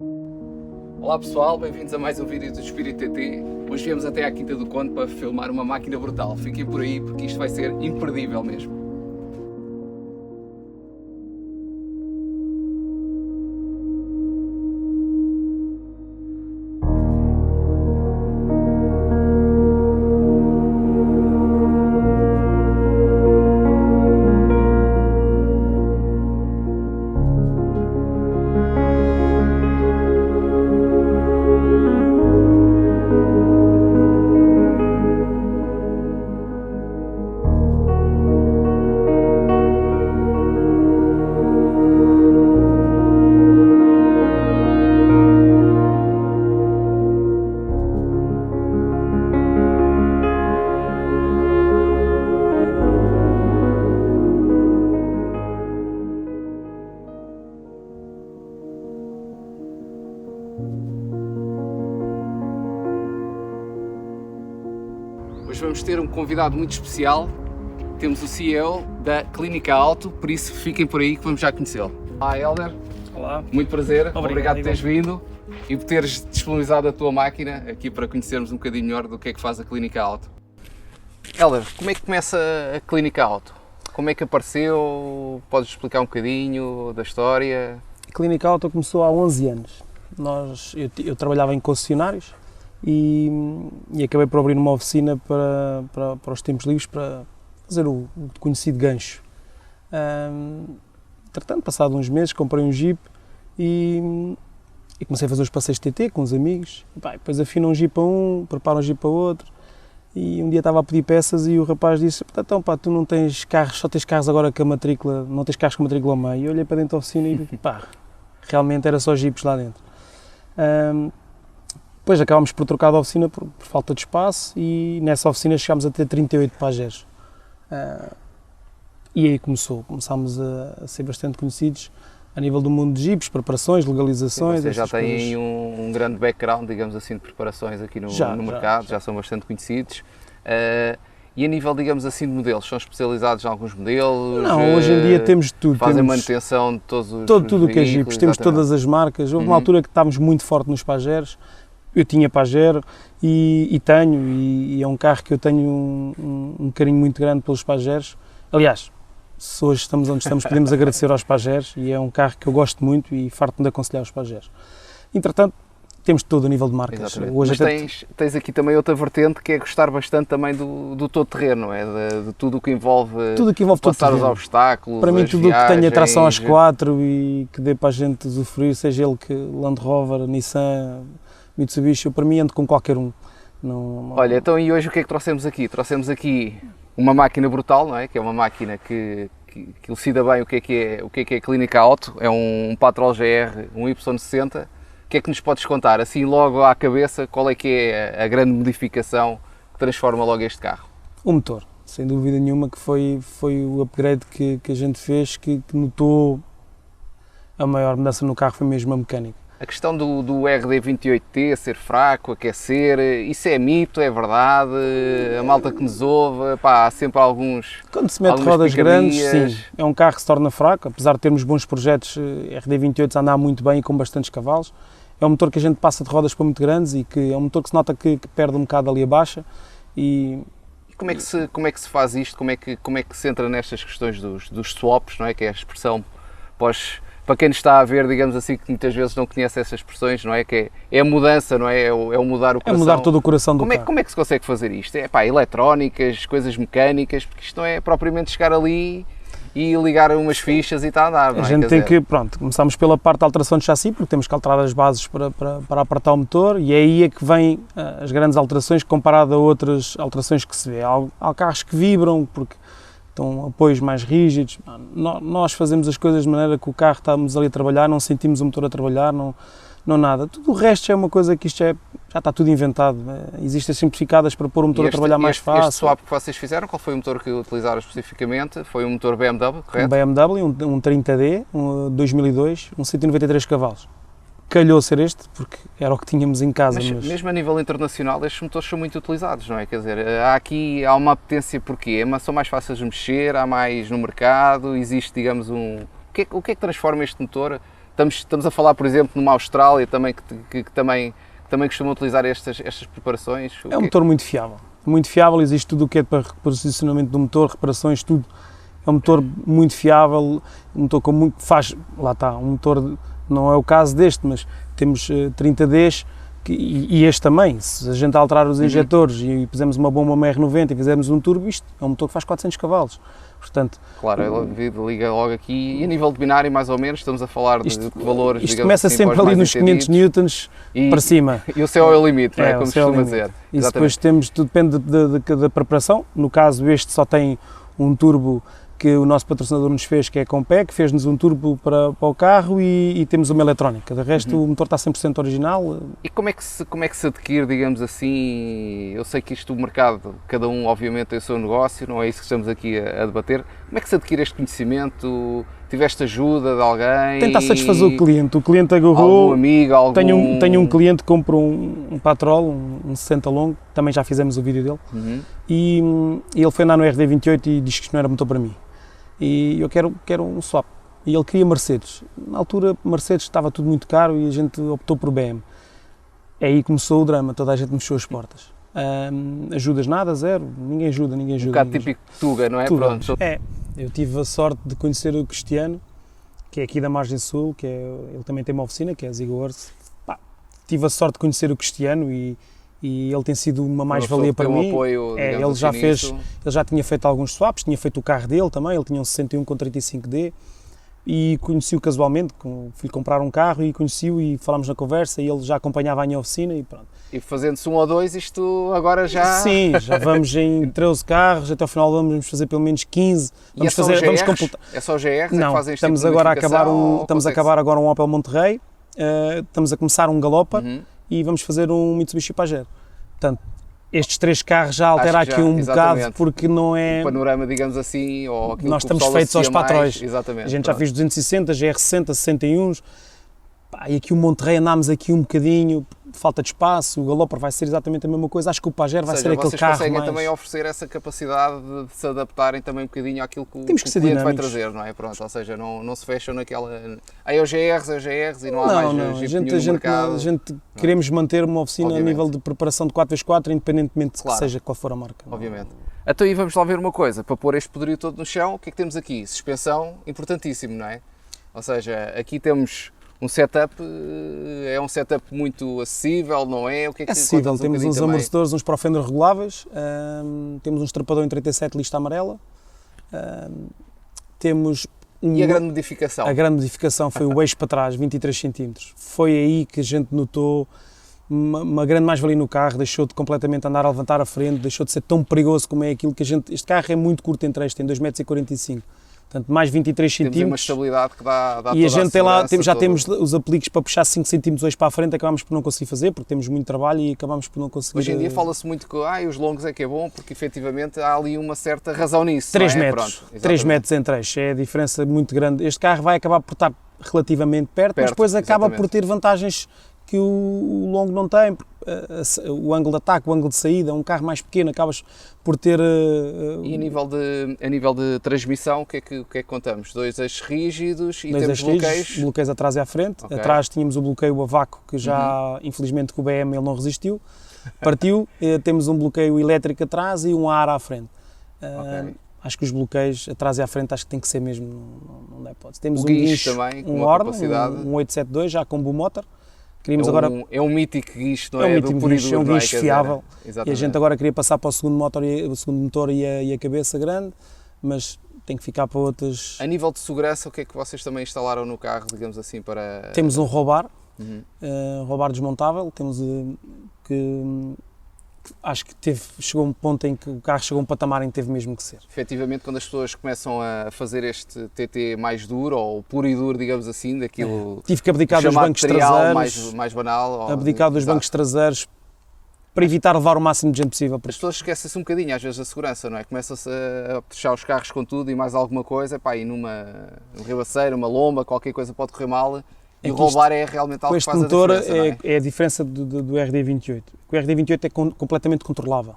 Olá pessoal, bem-vindos a mais um vídeo do Espírito TT. Hoje viemos até à Quinta do Conde para filmar uma máquina brutal. Fiquem por aí porque isto vai ser imperdível mesmo. Hoje vamos ter um convidado muito especial. Temos o CEO da Clínica Auto, por isso fiquem por aí que vamos já conhecê-lo. Olá, Hélder. Olá. Muito prazer. Obrigado por teres igual. vindo e por teres disponibilizado a tua máquina aqui para conhecermos um bocadinho melhor do que é que faz a Clínica Auto. Hélder, como é que começa a Clínica Auto? Como é que apareceu? Podes explicar um bocadinho da história? A Clínica Auto começou há 11 anos. Eu trabalhava em concessionários e acabei por abrir uma oficina para os tempos livres para fazer o conhecido gancho. Entretanto, passado uns meses, comprei um Jeep e comecei a fazer os passeios TT com os amigos. Depois afino um Jeep a um, preparo um Jeep para outro. E um dia estava a pedir peças e o rapaz disse: então pá, tu não tens carros, só tens carros agora com a matrícula, não tens carros com a matrícula a meio. E eu olhei para dentro da oficina e pá, realmente era só Jeeps lá dentro. Depois acabámos por trocar de oficina por falta de espaço e nessa oficina chegámos a ter 38 pajeres. E aí começámos a ser bastante conhecidos a nível do mundo de Jeeps, preparações, legalizações. Vocês já têm um grande background, digamos assim, de preparações aqui no mercado, já são bastante conhecidos. E a nível, digamos assim, de modelos, são especializados em alguns modelos? Não, hoje em dia temos tudo. Fazem manutenção de todos os tudo o que é Jeeps, temos todas as marcas. Houve uma altura que estávamos muito forte nos pajeres. Eu tinha Pajero e tenho, e é um carro que eu tenho um carinho muito grande pelos Pajeros. Aliás, se hoje estamos onde estamos, podemos agradecer aos Pajeros, e é um carro que eu gosto muito e farto-me de aconselhar os Pajeros. Entretanto, temos todo a nível de marcas. Hoje mas tens aqui também outra vertente que é gostar bastante também do todo-terreno, não é? De tudo o que envolve, passar os obstáculos. Para mim, tudo o que tenha tração às 4 e que dê para a gente usufruir, seja ele que Land Rover, Nissan, Mitsubishi, eu para mim ando com qualquer um. Não... Olha, então e hoje o que é que trouxemos aqui? Trouxemos aqui uma máquina brutal, não é? Que é uma máquina que elucida bem o que é a Clínica Auto. É um Patrol GR, um Y60. O que é que nos podes contar, assim logo à cabeça, qual é que é a grande modificação que transforma logo este carro? O motor, sem dúvida nenhuma, que foi o upgrade que a gente fez, que notou a maior mudança no carro, foi mesmo a mecânica. A questão do RD28T ser fraco, aquecer, isso é mito, é verdade? A malta que nos ouve, pá, há sempre alguns... Quando se mete rodas grandes, sim, é um carro que se torna fraco, apesar de termos bons projetos, RD28 a andar muito bem e com bastantes cavalos. É um motor que a gente passa de rodas para muito grandes e que é um motor que se nota que perde um bocado ali a baixa. E como é que se faz isto? Como é que se entra nestas questões dos swaps, não é? Que é a expressão para quem nos está a ver, digamos assim, que muitas vezes não conhece essas expressões, não é? Que é a mudança, não é? É o mudar o coração. É mudar todo o coração do carro. Como é que se consegue fazer isto? É pá, eletrónicas, coisas mecânicas, porque isto não é propriamente chegar ali e ligar umas fichas e está a andar, não é? A gente tem que, pronto, começamos pela parte da alteração de chassi, porque temos que alterar as bases para apertar o motor, e é aí que vêm as grandes alterações comparado a outras alterações que se vê. Há carros que vibram, porque estão apoios mais rígidos. Nós fazemos as coisas de maneira que o carro, estamos ali a trabalhar, não sentimos o motor a trabalhar, não nada. Tudo o resto é uma coisa que isto já está tudo inventado. Existem simplificadas para pôr o motor a trabalhar mais fácil. Este swap que vocês fizeram, qual foi o motor que utilizaram especificamente? Foi um motor BMW, correto? Um BMW, um 30D, um 2002, 193 cavalos. Calhou ser este, porque era o que tínhamos em casa. Mas mesmo a nível internacional, estes motores são muito utilizados, não é? Quer dizer, há uma apetência porquê? São mais fáceis de mexer, há mais no mercado, existe, digamos, o que é que transforma este motor Estamos a falar, por exemplo, numa Austrália também, que também costuma utilizar estas preparações? É um motor muito fiável. Muito fiável, existe tudo o que é para reposicionamento do motor, reparações, tudo. É um motor muito fiável, um motor com muito, faz, lá está, um motor, não é o caso deste, mas temos 30Ds, e este também, se a gente alterar os injetores e pusermos uma bomba MR90 e fizermos um turbo, isto é um motor que faz 400 cavalos, portanto... Claro, ele liga logo aqui, e a nível de binário mais ou menos, estamos a falar de valores, isto começa assim, sempre ali nos 500 newtons para cima. E o céu é o limite, não é? Como o se céu costuma é o limite. dizer. E depois temos, tudo depende da preparação, no caso este só tem um turbo que o nosso patrocinador nos fez, que é a Compec, fez-nos um turbo para o carro e temos uma eletrónica. De resto, o motor está 100% original. E como é que se adquire, digamos assim, eu sei que isto, o mercado, cada um obviamente tem o seu negócio, não é isso que estamos aqui a debater, como é que se adquire este conhecimento? Tiveste ajuda de alguém? Tentar satisfazer o cliente agarrou... Algum amigo, algum... Tenho um cliente que comprou um Patrol, um 60 longo, também já fizemos o vídeo dele, e ele foi andar no RD28 e disse que isto não era motor para mim. E eu quero um swap. E ele queria Mercedes. Na altura, Mercedes estava tudo muito caro e a gente optou por BM. Aí começou o drama, toda a gente me fechou as portas. Ajudas nada, zero, ninguém ajuda. Um bocado típico Tuga, não é? Tuga. Pronto. Eu tive a sorte de conhecer o Cristiano, que é aqui da Margem Sul, ele também tem uma oficina, que é a Zigo Earth. Tive a sorte de conhecer o Cristiano e ele tem sido uma mais-valia para mim. Apoio, ele já tinha feito alguns swaps, tinha feito o carro dele também, ele tinha um 61 com 35D e conheci-o casualmente, fui comprar um carro e conheci-o e falámos na conversa e ele já acompanhava a minha oficina e pronto. E fazendo-se um ou dois, isto agora já... Sim, já vamos em 13 carros, até ao final do ano vamos fazer pelo menos 15. Vamos completar. É só GRs? Não, que fazem este estamos tipo agora a acabar agora um Opel Monterrey, estamos a começar um Galloper e vamos fazer um Mitsubishi Pajero. Portanto, estes 3 carros já altera aqui um bocado, porque não é... O panorama, digamos assim, ou aquilo nós que o estamos feitos aos patrões. Exatamente. A gente já fez 260, GR60, 61, e aqui o Monterrey andámos aqui um bocadinho, falta de espaço, o Galloper vai ser exatamente a mesma coisa, acho que o Pajero vai ser aquele carro mais... Vocês conseguem também oferecer essa capacidade de se adaptarem também um bocadinho àquilo que o cliente vai trazer, não é? Pronto, ou seja, não se fecham naquela... Aí é os GRs e não há mais jeep nenhum no mercado. A gente queremos manter uma oficina a nível de preparação de 4x4, independentemente de seja qual for a marca. Obviamente. Então aí vamos lá ver uma coisa, para pôr este poderio todo no chão, o que é que temos aqui? Suspensão, importantíssimo, não é? Ou seja, aqui temos... Um setup, é um setup muito acessível, não é? O que é que acessível, temos uns amortecedores, uns Profender reguláveis, temos um estrapador em 37 lista amarela, temos... E a grande modificação? A grande modificação foi o eixo para trás, 23 cm. Foi aí que a gente notou uma grande mais-valia no carro, deixou de completamente andar a levantar a frente, deixou de ser tão perigoso como é aquilo que a gente... Este carro é muito curto entre este, tem 2,45 m. Portanto, mais 23 cm. Temos uma estabilidade que dá e a gente tem lá, já temos os apliques para puxar 5 cm hoje para a frente, acabamos por não conseguir fazer, porque temos muito trabalho e acabamos por não conseguir... Hoje em dia fala-se muito que os longos é que é bom, porque efetivamente há ali uma certa razão nisso. 3 metros, 3 metros entre eixos, é a diferença muito grande. Este carro vai acabar por estar relativamente perto, mas depois acaba por ter vantagens que o longo não tem, o ângulo de ataque, o ângulo de saída, um carro mais pequeno, acabas por ter... E a nível de transmissão, o que é que contamos? 2 eixos rígidos e temos bloqueios atrás e à frente. Okay. Atrás tínhamos o bloqueio a vácuo, que já, infelizmente, com o BM ele não resistiu, partiu. Temos um bloqueio elétrico atrás e um ar à frente. Okay. Acho que os bloqueios atrás e à frente acho que tem que ser mesmo, não dá hipótese. Temos um guincho também, com uma capacidade... um 872, já com motor. É um mítico guincho, não é? É um guincho fiável. E a gente agora queria passar para o segundo motor e a cabeça grande, mas tem que ficar para outras... A nível de segurança, o que é que vocês também instalaram no carro, digamos assim, para... Temos um roubar desmontável, temos que... Acho que chegou um ponto em que o carro chegou a um patamar em que teve mesmo que ser. Efetivamente, quando as pessoas começam a fazer este TT mais duro, ou puro e duro, digamos assim, daquilo... Tive que abdicar dos bancos traseiros, mais banal. Abdicar dos bancos traseiros para evitar levar o máximo de gente possível. As pessoas esquecem-se um bocadinho, às vezes, da segurança, não é? Começam-se a puxar os carros com tudo e mais alguma coisa, e num ribaceiro, uma lomba, qualquer coisa pode correr mal. E o roubar é realmente algo que faz a diferença. Este motor é a diferença do RD28. O RD28 é completamente controlável.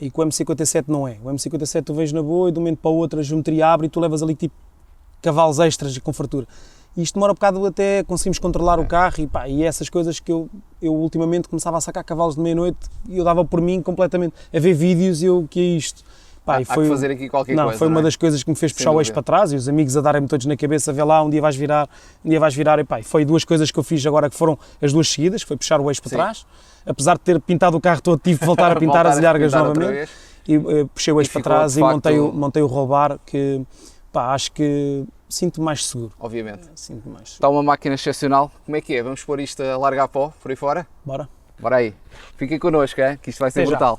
E com o M57 não é. O M57 tu vês na boa e de um momento para o outro a geometria abre e tu levas ali tipo cavalos extras e com fartura. E isto demora um bocado até conseguimos controlar o carro e essas coisas que eu ultimamente começava a sacar cavalos de meia-noite e eu dava por mim completamente a ver vídeos e eu, que é isto? Há que fazer aqui qualquer coisa. Foi uma das coisas que me fez puxar o eixo para trás e os amigos a darem-me todos na cabeça, vê lá, um dia vais virar e foi duas coisas que eu fiz agora que foram as duas seguidas, foi puxar o eixo para trás, apesar de ter pintado o carro todo, tive de voltar a pintar as ilhargas novamente e puxei o eixo para trás e montei o roll bar que acho que sinto-me mais seguro. Obviamente. Sinto-me mais seguro. Está uma máquina excepcional, como é que é? Vamos pôr isto a largar pó por aí fora? Bora. Bora aí. Fiquem connosco, que isto vai ser brutal.